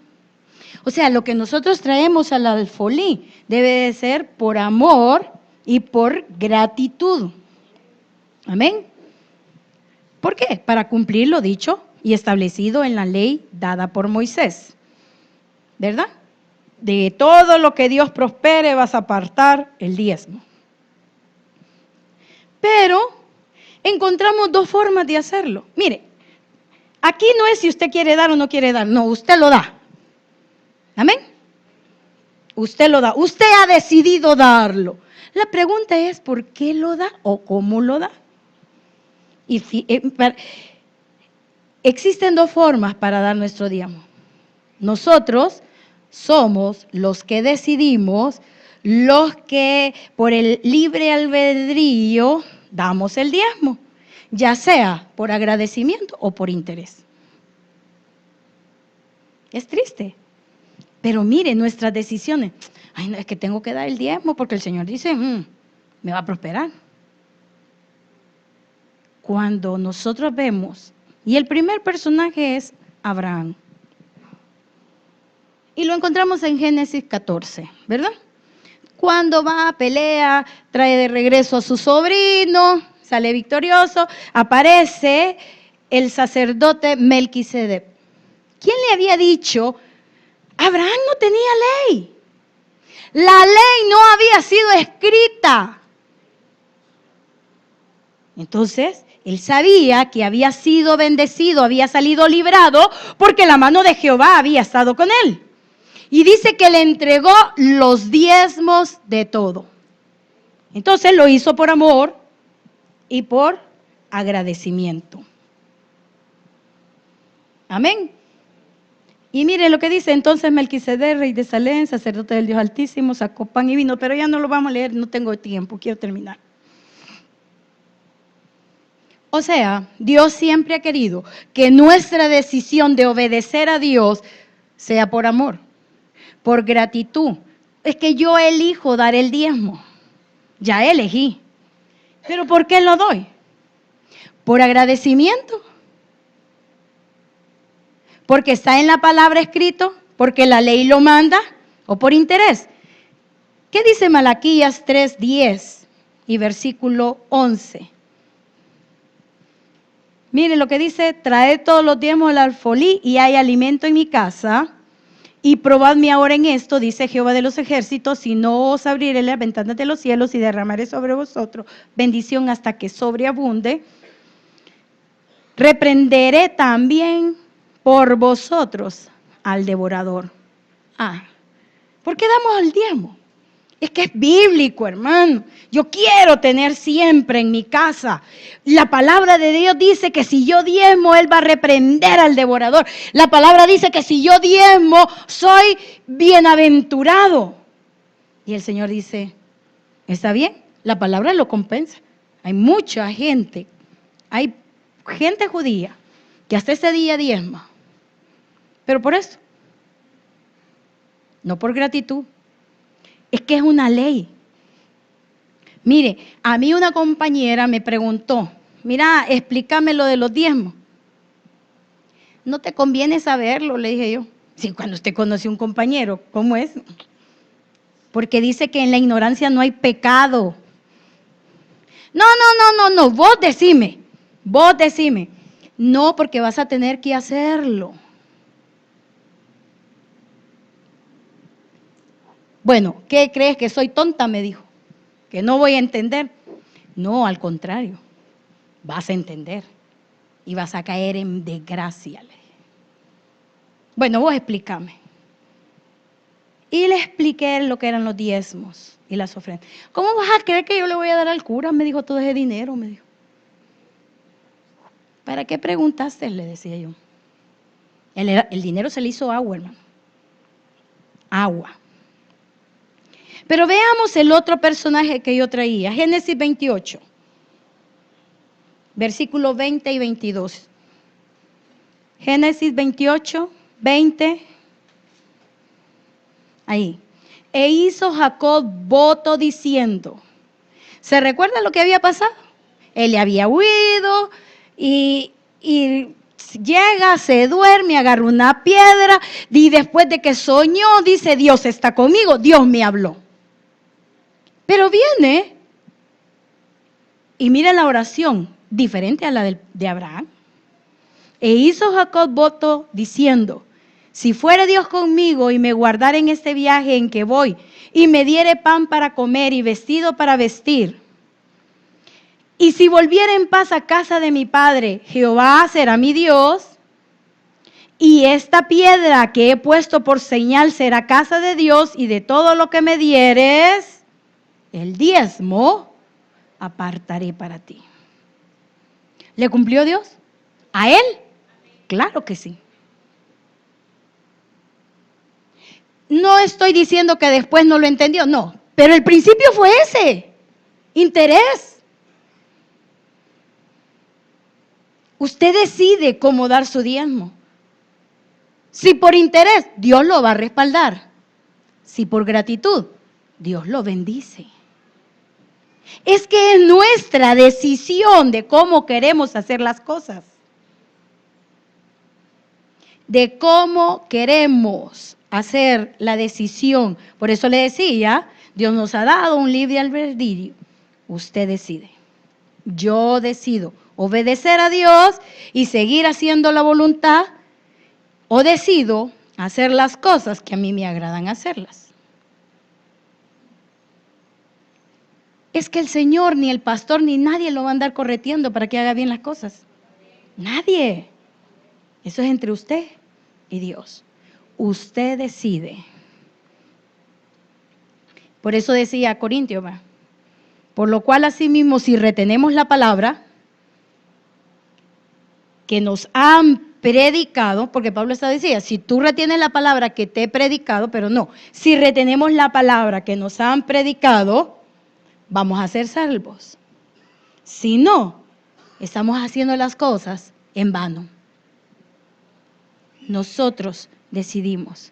O sea, lo que nosotros traemos al alfolí debe de ser por amor y por gratitud. Amén. ¿Por qué? Para cumplir lo dicho y establecido en la ley dada por Moisés. ¿Verdad? De todo lo que Dios prospere vas a apartar el diezmo. Pero encontramos dos formas de hacerlo. Mire, aquí no es si usted quiere dar o no quiere dar, no, usted lo da. Amén. Usted lo da, usted ha decidido darlo. La pregunta es ¿por qué lo da o cómo lo da? Y existen dos formas para dar nuestro diezmo. Nosotros somos los que decidimos, los que por el libre albedrío damos el diezmo, ya sea por agradecimiento o por interés. Es triste, pero mire nuestras decisiones. Ay, no, es que tengo que dar el diezmo porque el Señor dice, me va a prosperar. Cuando nosotros vemos, y el primer personaje es Abraham, y lo encontramos en Génesis 14, ¿verdad? Cuando va, pelea, trae de regreso a su sobrino, sale victorioso, aparece el sacerdote Melquisedec. ¿Quién le había dicho? Abraham no tenía ley. La ley no había sido escrita. Entonces, él sabía que había sido bendecido, había salido librado, porque la mano de Jehová había estado con él. Y dice que le entregó los diezmos de todo. Entonces lo hizo por amor y por agradecimiento. Amén. Y mire lo que dice, entonces Melquisedec, rey de Salem, sacerdote del Dios Altísimo, sacó pan y vino, pero ya no lo vamos a leer, no tengo tiempo, quiero terminar. O sea, Dios siempre ha querido que nuestra decisión de obedecer a Dios sea por amor, por gratitud. Es que yo elijo dar el diezmo, ya elegí. ¿Pero por qué lo doy? ¿Por agradecimiento? ¿Porque está en la palabra escrito? ¿Porque la ley lo manda? ¿O por interés? ¿Qué dice Malaquías 3:10 y versículo 11? Mire lo que dice, traed todos los diezmos al alfolí y hay alimento en mi casa. Y probadme ahora en esto, dice Jehová de los ejércitos, si no os abriré las ventanas de los cielos y derramaré sobre vosotros bendición hasta que sobreabunde. Reprenderé también por vosotros al devorador. ¿Por qué damos el diezmo? Es que es bíblico, hermano. Yo quiero tener siempre en mi casa. La palabra de Dios dice que si yo diezmo, Él va a reprender al devorador. La palabra dice que si yo diezmo, soy bienaventurado. Y el Señor dice, está bien, la palabra lo compensa. Hay mucha gente, hay gente judía que hasta ese día diezma. Pero por eso, no por gratitud. Es que es una ley. Mire, a mí una compañera me preguntó, mira, explícame lo de los diezmos. No te conviene saberlo, le dije yo. Sí, cuando usted conoce a un compañero, ¿cómo es? Porque dice que en la ignorancia no hay pecado. No, vos decime. No, porque vas a tener que hacerlo. Bueno, ¿qué crees? ¿Que soy tonta? Me dijo. ¿Que no voy a entender? No, al contrario, vas a entender y vas a caer en desgracia. Bueno, vos explícame. Y le expliqué lo que eran los diezmos y las ofrendas. ¿Cómo vas a creer que yo le voy a dar al cura? Me dijo, todo ese dinero, me dijo. ¿Para qué preguntaste? Le decía yo. El dinero se le hizo agua, hermano. Agua. Pero veamos el otro personaje que yo traía, Génesis 28, versículos 20 y 22. Génesis 28, 20. Ahí. E hizo Jacob voto diciendo, ¿se recuerda lo que había pasado? Él le había huido y llega, se duerme, agarra una piedra y después de que soñó, dice, Dios está conmigo, Dios me habló. Pero viene y mira la oración, diferente a la de Abraham. E hizo Jacob voto diciendo, si fuere Dios conmigo y me guardare en este viaje en que voy, y me diere pan para comer y vestido para vestir, y si volviera en paz a casa de mi padre, Jehová será mi Dios, y esta piedra que he puesto por señal será casa de Dios, y de todo lo que me dieres, el diezmo, apartaré para ti. ¿Le cumplió Dios? ¿A él? Claro que sí. No estoy diciendo que después no lo entendió, no, pero el principio fue ese, interés. Usted decide cómo dar su diezmo. Si por interés, Dios lo va a respaldar. Si por gratitud, Dios lo bendice. Es que es nuestra decisión de cómo queremos hacer las cosas. De cómo queremos hacer la decisión. Por eso le decía, Dios nos ha dado un libre albedrío. Usted decide. Yo decido obedecer a Dios y seguir haciendo la voluntad, o decido hacer las cosas que a mí me agradan hacerlas. Es que el Señor, ni el pastor, ni nadie lo va a andar correteando para que haga bien las cosas. Nadie. Eso es entre usted y Dios. Usted decide. Por eso decía Corintios, por lo cual asimismo, si retenemos la palabra que nos han predicado, porque Pablo está decía, si tú retienes la palabra que te he predicado, pero no, si retenemos la palabra que nos han predicado, vamos a ser salvos. Si no, estamos haciendo las cosas en vano. Nosotros decidimos.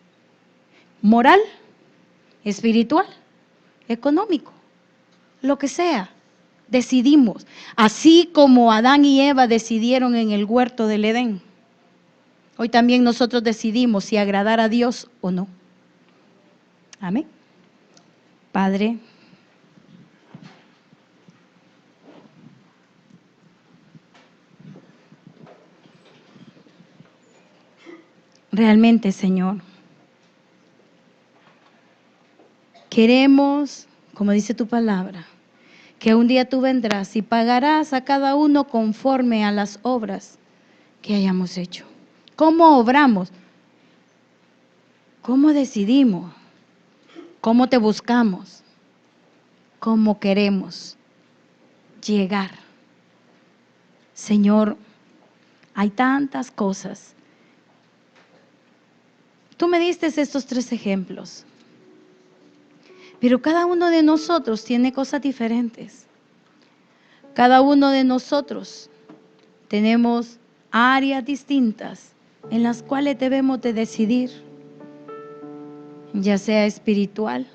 Moral, espiritual, económico, lo que sea. Decidimos. Así como Adán y Eva decidieron en el huerto del Edén. Hoy también nosotros decidimos si agradar a Dios o no. Amén. Padre, realmente, Señor, Queremos, como dice tu palabra, que un día tú vendrás y pagarás a cada uno conforme a las obras que hayamos hecho. ¿Cómo obramos? ¿Cómo decidimos? ¿Cómo te buscamos? ¿Cómo queremos llegar? Señor, hay tantas cosas. Tú me diste estos 3 ejemplos, pero cada uno de nosotros tiene cosas diferentes. Cada uno de nosotros tenemos áreas distintas en las cuales debemos de decidir, ya sea espiritual,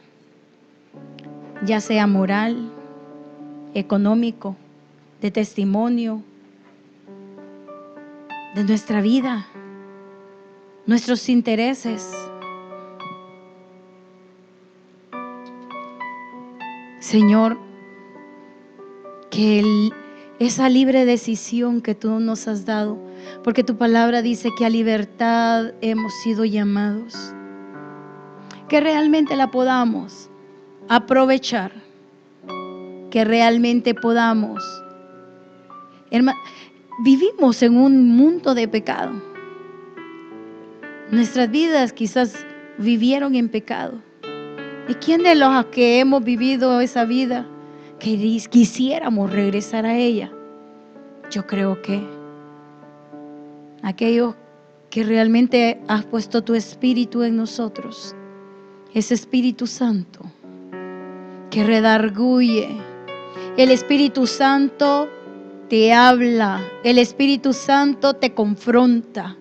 ya sea moral, económico, de testimonio, de nuestra vida, nuestros intereses. Señor, que esa libre decisión que tú nos has dado, porque tu palabra dice que a libertad hemos sido llamados, que realmente la podamos aprovechar, que realmente podamos. Vivimos en un mundo de pecado. Nuestras vidas quizás vivieron en pecado. ¿Y quién de los que hemos vivido esa vida que quisiéramos regresar a ella? Yo creo que aquellos que realmente has puesto tu espíritu en nosotros, ese Espíritu Santo que redarguye, el Espíritu Santo te habla, el Espíritu Santo te confronta.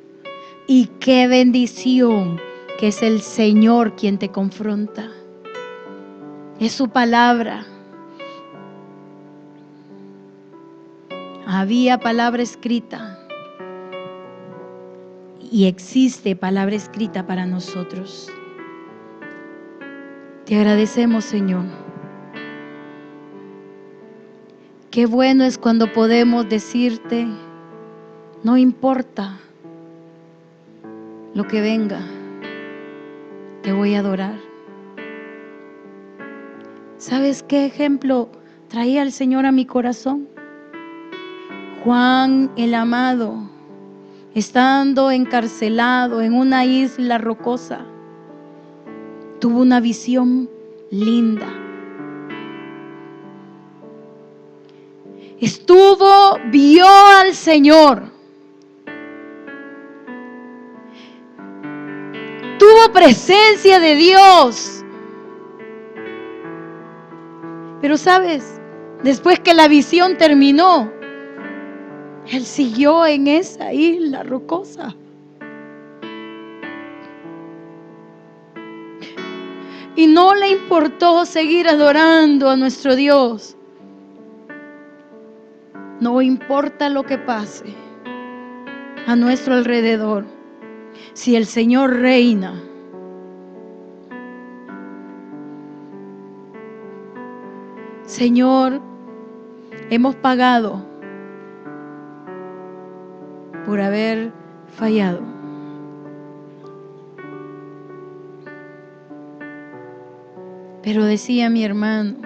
Y qué bendición que es el Señor quien te confronta. Es su palabra. Había palabra escrita y existe palabra escrita para nosotros. Te agradecemos, Señor. Qué bueno es cuando podemos decirte, no importa lo que venga, te voy a adorar. ¿Sabes qué ejemplo traía el Señor a mi corazón? Juan el amado, estando encarcelado en una isla rocosa, tuvo una visión linda. Vio al Señor. Tuvo presencia de Dios. Pero sabes, después que la visión terminó, él siguió en esa isla rocosa. Y no le importó seguir adorando a nuestro Dios. No importa lo que pase a nuestro alrededor, si el Señor reina. Señor, hemos pagado por haber fallado. Pero decía mi hermano,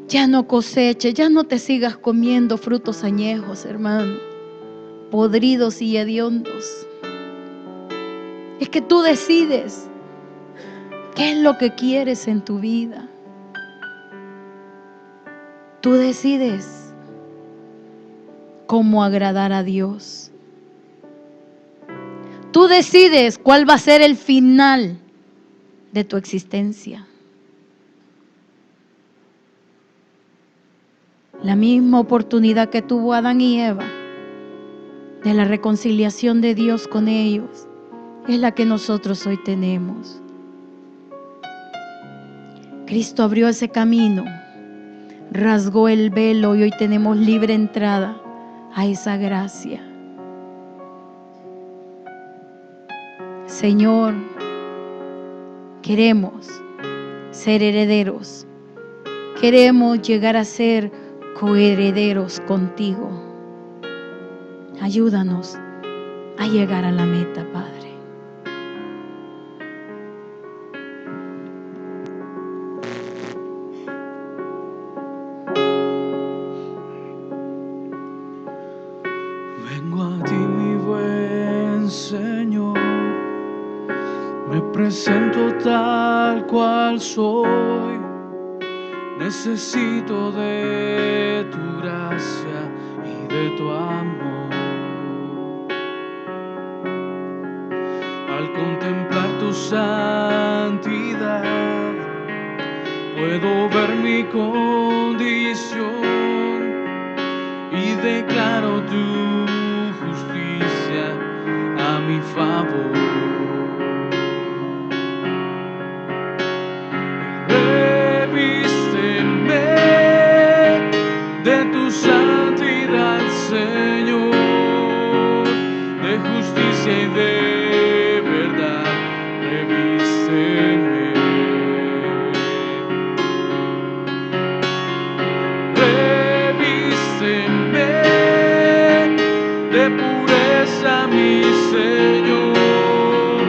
ya no coseches, ya no te sigas comiendo frutos añejos, hermano, podridos y hediondos. Es que tú decides qué es lo que quieres en tu vida. Tú decides cómo agradar a Dios. Tú decides cuál va a ser el final de tu existencia. La misma oportunidad que tuvo Adán y Eva de la reconciliación de Dios con ellos es la que nosotros hoy tenemos. Cristo abrió ese camino, rasgó el velo y hoy tenemos libre entrada a esa gracia. Señor, queremos ser herederos, queremos llegar a ser coherederos contigo. Ayúdanos a llegar a la meta, Padre. Me presento tal cual soy, necesito de tu gracia y de tu amor. Al contemplar tu santidad, puedo ver mi condición y declaro tu justicia a mi favor. Revísteme de tu santidad, Señor, de justicia y de verdad. Revísteme. Revísteme de pureza, mi Señor,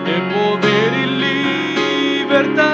de poder y libertad.